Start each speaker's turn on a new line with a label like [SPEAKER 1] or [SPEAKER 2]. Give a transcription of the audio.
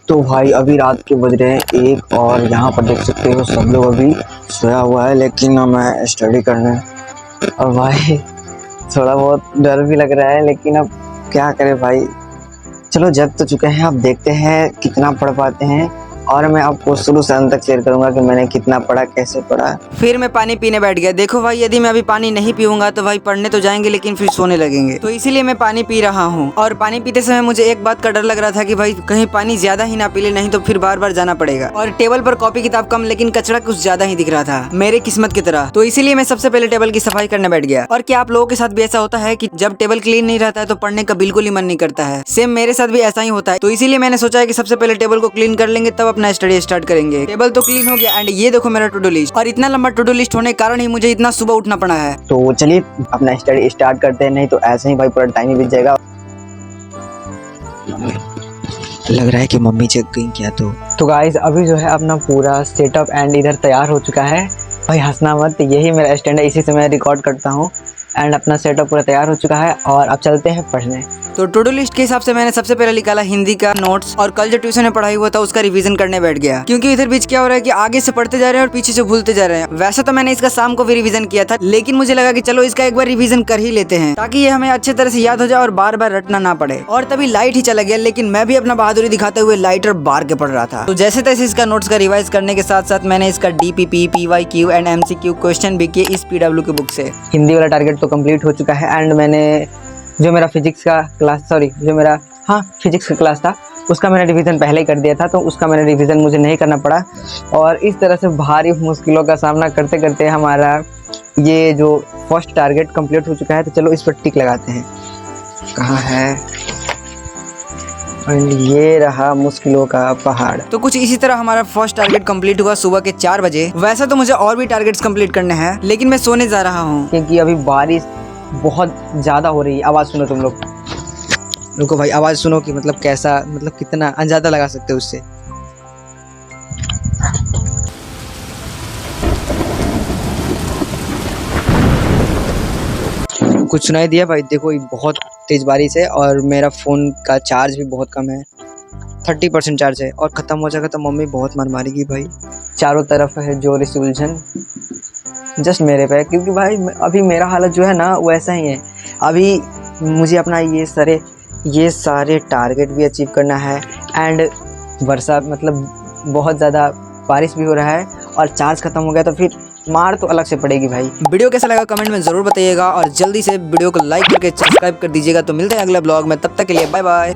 [SPEAKER 1] तो भाई अभी रात के बज रहे हैं 1 और यहाँ पर देख सकते हो सब लोग अभी सोया हुआ है, लेकिन मैं स्टडी करने। और भाई थोड़ा बहुत डर भी लग रहा है, लेकिन अब क्या करें भाई। चलो जग तो चुके हैं, अब देखते हैं कितना पढ़ पाते हैं और मैं आपको शुरू से अंत तक शेयर करूंगा कि मैंने कितना पढ़ा, कैसे पढ़ा।
[SPEAKER 2] फिर मैं पानी पीने बैठ गया। देखो भाई, यदि मैं अभी पानी नहीं पीऊंगा तो भाई पढ़ने तो जाएंगे लेकिन फिर सोने लगेंगे, तो इसीलिए मैं पानी पी रहा हूँ। और पानी पीते समय मुझे एक बात का डर लग रहा था कि भाई कहीं पानी ज्यादा ही ना पी ले, नहीं तो फिर बार बार जाना पड़ेगा। और टेबल पर कॉपी किताब कम लेकिन कचरा कुछ ज्यादा ही दिख रहा था, मेरे किस्मत की तरह। तो इसीलिए मैं सबसे पहले टेबल की सफाई करने बैठ गया। और क्या आप लोगों के साथ भी ऐसा होता है कि जब टेबल क्लीन नहीं रहता है तो पढ़ने का बिल्कुल ही मन नहीं करता है? सेम मेरे साथ भी ऐसा ही होता है। तो इसीलिए मैंने सोचा है कि सबसे पहले टेबल को क्लीन कर लेंगे, तब अपना स्टडी स्टार्ट करेंगे। टेबल तो क्लीन हो गया एंड ये देखो मेरा टू डू लिस्ट। और इतना लंबा टू डू लिस्ट होने के कारण ही मुझे इतना सुबह उठना पड़ा है।
[SPEAKER 1] तो चलिए अपना स्टडी स्टार्ट करते हैं, नहीं तो ऐसे ही भाई पूरा टाइम ही बीत जाएगा। लग रहा है कि मम्मी चेक गई क्या। तो गाइस अभी जो है अपना पूरा सेटअप एंड इधर तैयार हो चुका है। भाई हंसना मत, यही मेरा स्टैंड है, इसी से मैं रिकॉर्ड करता हूँ। एंड अपना सेटअप पूरा तैयार हो चुका है और अब चलते हैं पढ़ने।
[SPEAKER 2] तो टू डू लिस्ट के हिसाब से मैंने सबसे पहले निकाला हिंदी का नोट्स, और कल जो ट्यूशन में पढ़ाई हुआ था उसका रिवीजन करने बैठ गया। क्योंकि इधर बीच क्या हो रहा है कि आगे से पढ़ते जा रहे हैं और पीछे से भूलते जा रहे हैं। वैसे तो मैंने इसका शाम को भी रिवीजन किया था, लेकिन मुझे लगा कि चलो इसका एक बार रिवीजन कर ही लेते हैं ताकि ये हमें अच्छे तरह से याद हो जाए और बार बार रटना ना पड़े। और तभी लाइट ही चला गया, लेकिन मैं भी अपना बहादुरी दिखाते हुए लाइटर बार के पढ़ रहा था। तो जैसे तैसे इसका नोट्स का रिवाइज करने के साथ साथ मैंने इसका DPP, PYQ and MCQ question भी किए इस PW की बुक से।
[SPEAKER 1] हिंदी वाला टारगेट तो कंप्लीट हो चुका है एंड मैंने जो मेरा फिजिक्स का क्लास था उसका मैंने रिवीजन पहले ही कर दिया था, तो उसका मैंने रिवीजन मुझे नहीं करना पड़ा। और इस तरह से भारी मुश्किलों का सामना करते करते हमारा ये जो फर्स्ट टारगेट कंप्लीट हो चुका है। तो चलो इस पर टिक लगाते हैं, कहाँ है। एंड ये रहा मुश्किलों का पहाड़।
[SPEAKER 2] तो कुछ इसी तरह हमारा फर्स्ट टारगेट कंप्लीट हुआ सुबह के 4 बजे। वैसे तो मुझे और भी टारगेट्स कंप्लीट करने हैं, लेकिन मैं सोने जा रहा हूँ
[SPEAKER 1] क्योंकि अभी बारिश बहुत ज़्यादा हो रही है। आवाज़ सुनो तुम लोग, रुको भाई, आवाज़ सुनो कि मतलब कैसा, मतलब कितना अंदाज़ा लगा सकते हो उससे। कुछ सुनाई दिया भाई? देखो ये बहुत तेज़ बारिश है और मेरा फ़ोन का चार्ज भी बहुत कम है, 30% चार्ज है और ख़त्म हो जाएगा तो मम्मी बहुत मार मारेगी भाई। चारों तरफ है जोर से उलझन जस्ट मेरे पे, क्योंकि भाई अभी मेरा हालत जो है ना वैसा ही है। अभी मुझे अपना ये सारे टारगेट भी अचीव करना है एंड वर्षा मतलब बहुत ज़्यादा बारिश भी हो रहा है और चार्ज ख़त्म हो गया तो फिर मार तो अलग से पड़ेगी भाई।
[SPEAKER 2] वीडियो कैसा लगा कमेंट में ज़रूर बताइएगा और जल्दी से वीडियो को लाइक करके सब्सक्राइब कर दीजिएगा। तो मिलते हैं अगले ब्लॉग में, तब तक के लिए बाय बाय।